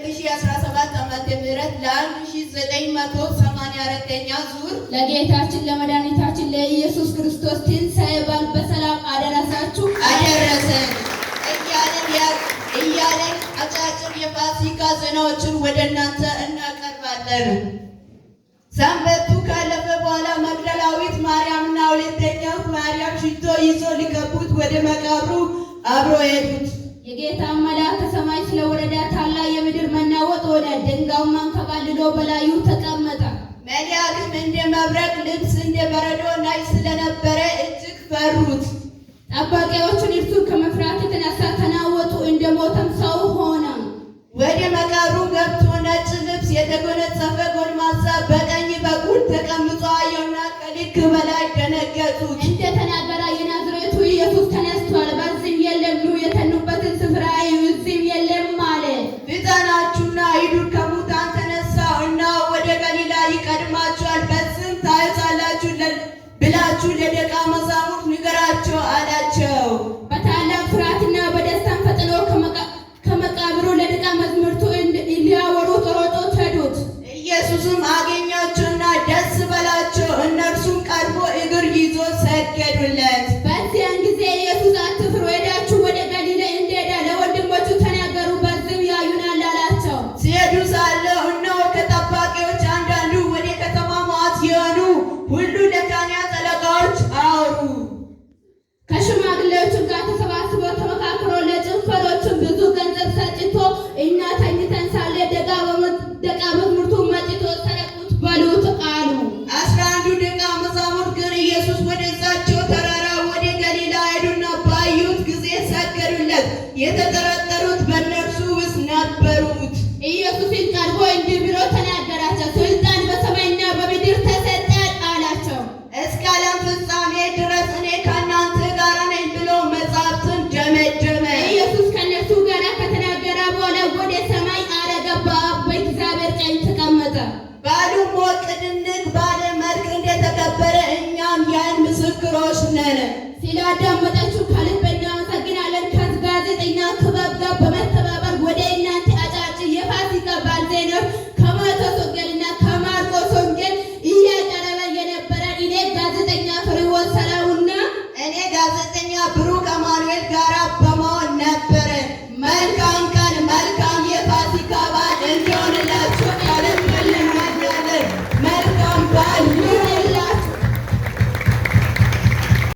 2017 ዓመተ ምህረት ለ1984ኛ ዙር ለጌታችን ለመድኃኒታችን ለኢየሱስ ክርስቶስ ትንሣኤ በዓል በሰላም አደረሳችሁ አደረሰን እያለን አጫጭር የፋሲካ ዜናዎችን ወደ እናንተ እናቀርባለን። ሰንበቱ ካለፈ በኋላ መግደላዊት ማርያምና ሁለተኛው ማርያም ሽቶ ይዞ ሊቀቡት ወደ መቃብሩ አብሮ ሄዱት። የጌታ መልአክ ከሰማይ ስለወረደ ታላቅ የምድር መናወጥ ሆነ። ድንጋዩም አንከባልሎ በላዩ ተቀመጠ። መልአክም እንደ መብረቅ ልብስ እንደ በረዶ ነጭ ስለነበረ እጅግ ፈሩት። ጠባቂዎቹን እርሱን ከመፍራት የተነሳ ተናወጡ፣ እንደ ሞተም ሰው ሆነ። ወደ መቃብሩ ገብቶ ነጭ ልብስ የተጎናጸፈ ጎልማሳ በቀኝ በኩል ተቀምጦ አየውና ከልክ በላይ ደነገጡ። እንደተናገረ የናዝሬቱ ኢየሱስ ተነስቷል፣ በዚህም የለም፣ ኑ የተኙበትን ስፍራ እዩ፣ እዚህም የለም አለ። ፍጠናችሁና ሂዱ፣ ከሙታን ተነሳ እና ወደ ገሊላ ይቀድማችኋል፣ በዚህም ታዩታላችሁ ብላችሁ ለደቀ መዛሙርት ንገራቸው አላቸው። በታላቅ ፍርሃትና በደስታም ፈጥነው ከመቃብሩ ለደቀ መዛሙርቱ ሊያወሩት ሮጠው ሄዱት። ኢየሱስም አገኛቸውና ደስ በላቸው። እነርሱም ቀርቦ እግር ይዞ ሰገዱለት። በዚያን ጊዜ ኢየሱስ አትፍሩ፣ ሄዳችሁ ወደ ገሊላ እንደሄደ ለወንድሞቹ ተናገሩ፣ በዚህም ያዩናል አላቸው። ሲሄዱ ሳለ እነሆ ከጠባቂዎች አንዳንዱ ወደ ከተማ መዓት የሆኑ ሁሉ ለካህናት አለቃዎች አወሩ። ከሽማግሌዎቹ ጋር ተሰባስበው ተመካክሮ ለጭፈሮቹም ብዙ ገንዘብ ሰጥቶ እኛ ተኝተን ሳለ ደቀ መዛሙርቱ መጥቶ ሰረቁት በሉት አሉ። 11 ደቀ መዛሙርት ግን ኢየሱስ ወደዛቸው ተራራ ወደ ገሊላ ሄዱና ባዩት ጊዜ ሰገዱለት። የተጠረጠሩት በእነርሱ ውስጥ ነበሩት። ኢየሱስን ቀርቦ እንዲህ ብሎ ተናገራቸው፣